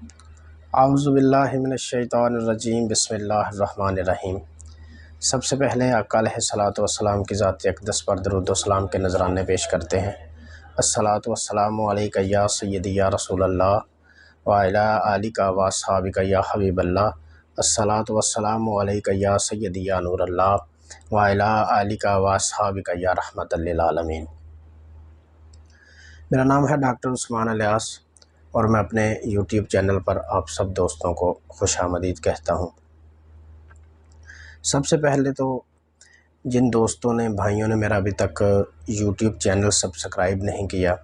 اعوذ باللہ من الشیطان الرجیم، بسم اللہ الرحمن الرحیم۔ سب سے پہلے آقا علیہ الصلوۃ والسلام کی ذات اقدس پر درود و سلام کے نذرانے پیش کرتے ہیں۔ الصلاۃ والسلام علیک یا سیدی یا رسول اللہ وعلی آلک و اصحابک یا حبیب اللہ۔ الصلاۃ والسلام علیک یا سیدی یا نور اللہ وعلی آلک و اصحابک یا رحمت للعالمین۔ میرا نام ہے ڈاکٹر عثمان الیاس اور میں اپنے یوٹیوب چینل پر آپ سب دوستوں کو خوش آمدید کہتا ہوں۔ سب سے پہلے تو جن دوستوں نے بھائیوں نے میرا ابھی تک یوٹیوب چینل سبسکرائب نہیں کیا،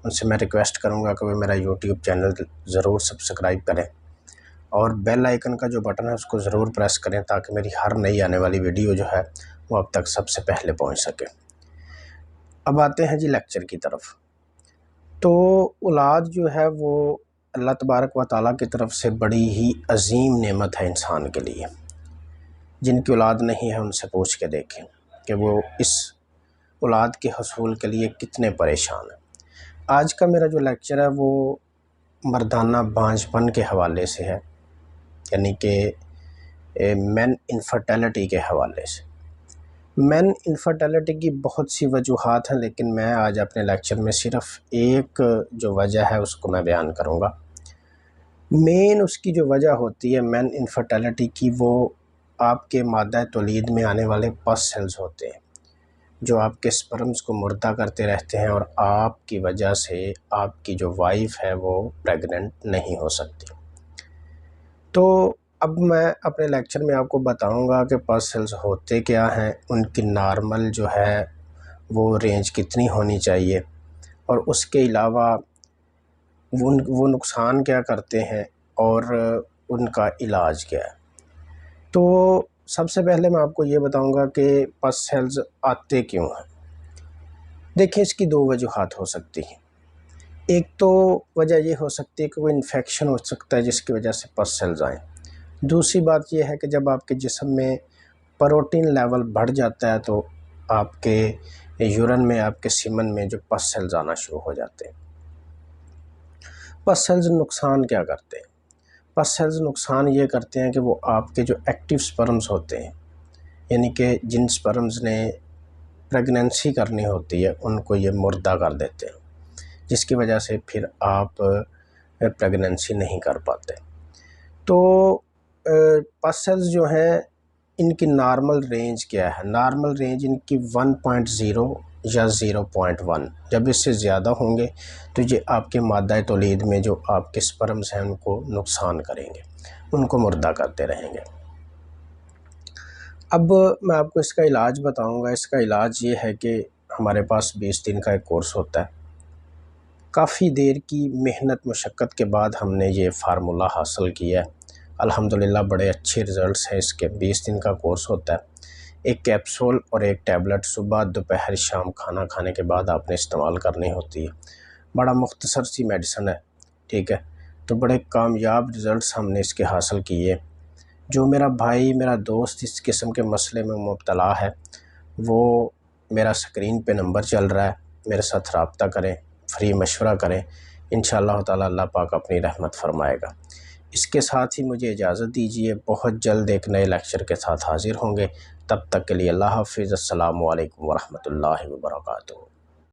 ان سے میں ریکویسٹ کروں گا کہ وہ میرا یوٹیوب چینل ضرور سبسکرائب کریں اور بیل آئیکن کا جو بٹن ہے اس کو ضرور پریس کریں تاکہ میری ہر نئی آنے والی ویڈیو جو ہے وہ اب تک سب سے پہلے پہنچ سکے۔ اب آتے ہیں جی لیکچر کی طرف۔ تو اولاد جو ہے وہ اللہ تبارک و تعالیٰ کی طرف سے بڑی ہی عظیم نعمت ہے انسان کے لیے۔ جن کی اولاد نہیں ہے ان سے پوچھ کے دیکھیں کہ وہ اس اولاد کے حصول کے لیے کتنے پریشان ہیں۔ آج کا میرا جو لیکچر ہے وہ مردانہ بانجھ پن کے حوالے سے ہے، یعنی کہ مین انفرٹیلٹی کے حوالے سے۔ مین انفرٹیلٹی کی بہت سی وجوہات ہیں، لیکن میں آج اپنے لیکچر میں صرف ایک جو وجہ ہے اس کو میں بیان کروں گا۔ مین اس کی جو وجہ ہوتی ہے مین انفرٹیلٹی کی، وہ آپ کے مادہ تولید میں آنے والے پس سیلز ہوتے ہیں جو آپ کے سپرمز کو مردہ کرتے رہتے ہیں اور آپ کی وجہ سے آپ کی جو وائف ہے وہ پریگننٹ نہیں ہو سکتی۔ تو اب میں اپنے لیکچر میں آپ کو بتاؤں گا کہ پس سیلز ہوتے کیا ہیں، ان کی نارمل جو ہے وہ رینج کتنی ہونی چاہیے، اور اس کے علاوہ وہ نقصان کیا کرتے ہیں اور ان کا علاج کیا ہے۔ تو سب سے پہلے میں آپ کو یہ بتاؤں گا کہ پس سیلز آتے کیوں ہیں۔ دیکھیں، اس کی دو وجوہات ہو سکتی ہیں۔ ایک تو وجہ یہ ہو سکتی ہے کہ وہ انفیکشن ہو سکتا ہے جس کی وجہ سے پس سیلز آئیں۔ دوسری بات یہ ہے کہ جب آپ کے جسم میں پروٹین لیول بڑھ جاتا ہے تو آپ کے یورین میں، آپ کے سیمن میں جو پس سیلز آنا شروع ہو جاتے ہیں۔ پس سیلز نقصان کیا کرتے ہیں؟ پس سیلز نقصان یہ کرتے ہیں کہ وہ آپ کے جو ایکٹیو سپرمز ہوتے ہیں، یعنی کہ جن سپرمز نے پریگننسی کرنی ہوتی ہے، ان کو یہ مردہ کر دیتے ہیں، جس کی وجہ سے پھر آپ پریگننسی نہیں کر پاتے۔ تو پس سیلز جو ہیں ان کی نارمل رینج کیا ہے؟ نارمل رینج ان کی 1.0 یا 0.1۔ جب اس سے زیادہ ہوں گے تو یہ آپ کے مادہ تولید میں جو آپ کے سپرمز ہیں ان کو نقصان کریں گے، ان کو مردہ کرتے رہیں گے۔ اب میں آپ کو اس کا علاج بتاؤں گا۔ اس کا علاج یہ ہے کہ ہمارے پاس 20 دن کا ایک کورس ہوتا ہے۔ کافی دیر کی محنت مشقت کے بعد ہم نے یہ فارمولہ حاصل کیا ہے۔ الحمدللہ بڑے اچھے رزلٹس ہیں اس کے۔ 20 دن کا کورس ہوتا ہے۔ ایک کیپسول اور ایک ٹیبلٹ صبح، دوپہر، شام کھانا کھانے کے بعد آپ نے استعمال کرنی ہوتی ہے۔ بڑا مختصر سی میڈیسن ہے، ٹھیک ہے۔ تو بڑے کامیاب رزلٹس ہم نے اس کے حاصل کیے۔ جو میرا بھائی، میرا دوست اس قسم کے مسئلے میں مبتلا ہے، وہ میرا سکرین پہ نمبر چل رہا ہے، میرے ساتھ رابطہ کریں، فری مشورہ کریں، انشاءاللہ تعالی اللہ پاک اپنی رحمت فرمائے گا۔ اس کے ساتھ ہی مجھے اجازت دیجیے، بہت جلد ایک نئے لیکچر کے ساتھ حاضر ہوں گے۔ تب تک کے لیے اللہ حافظ۔ السلام علیکم ورحمۃ اللہ وبرکاتہ۔